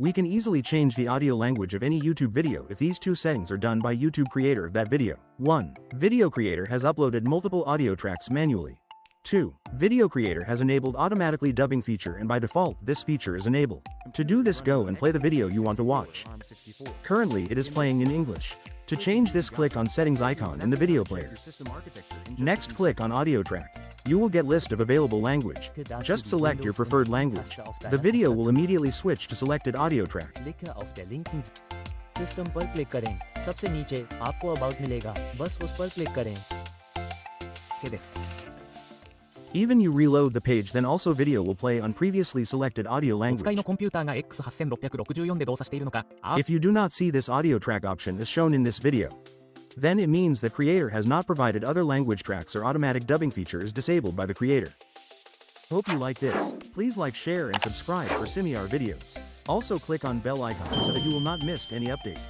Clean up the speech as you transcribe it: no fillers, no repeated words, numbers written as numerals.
We can easily change the audio language of any YouTube video if these two settings are done by YouTube creator of that video. 1. Video creator has uploaded multiple audio tracks manually. 2. Video creator has enabled automatically dubbing feature, and by default this feature is enabled. To do this, go and play the video you want to watch. Currently it is playing in English. To change this, click on settings icon in the video player. Next click on audio track. You will get list of available language. Just select your preferred language. The video will immediately switch to selected audio track. System पर click करें। सबसे नीचे आपको about मिलेगा, बस उस पर click करें। Even you reload the page, then also video will play on previously selected audio お使い language. のコンピューターが X8664 で動作しているのか、If you do not see this audio track option as shown in this video, then it means the creator has not provided other language tracks or automatic dubbing feature is disabled by the creator. Hope you like this. Please like, share and subscribe for similar videos. Also click on bell icon so that you will not miss any update.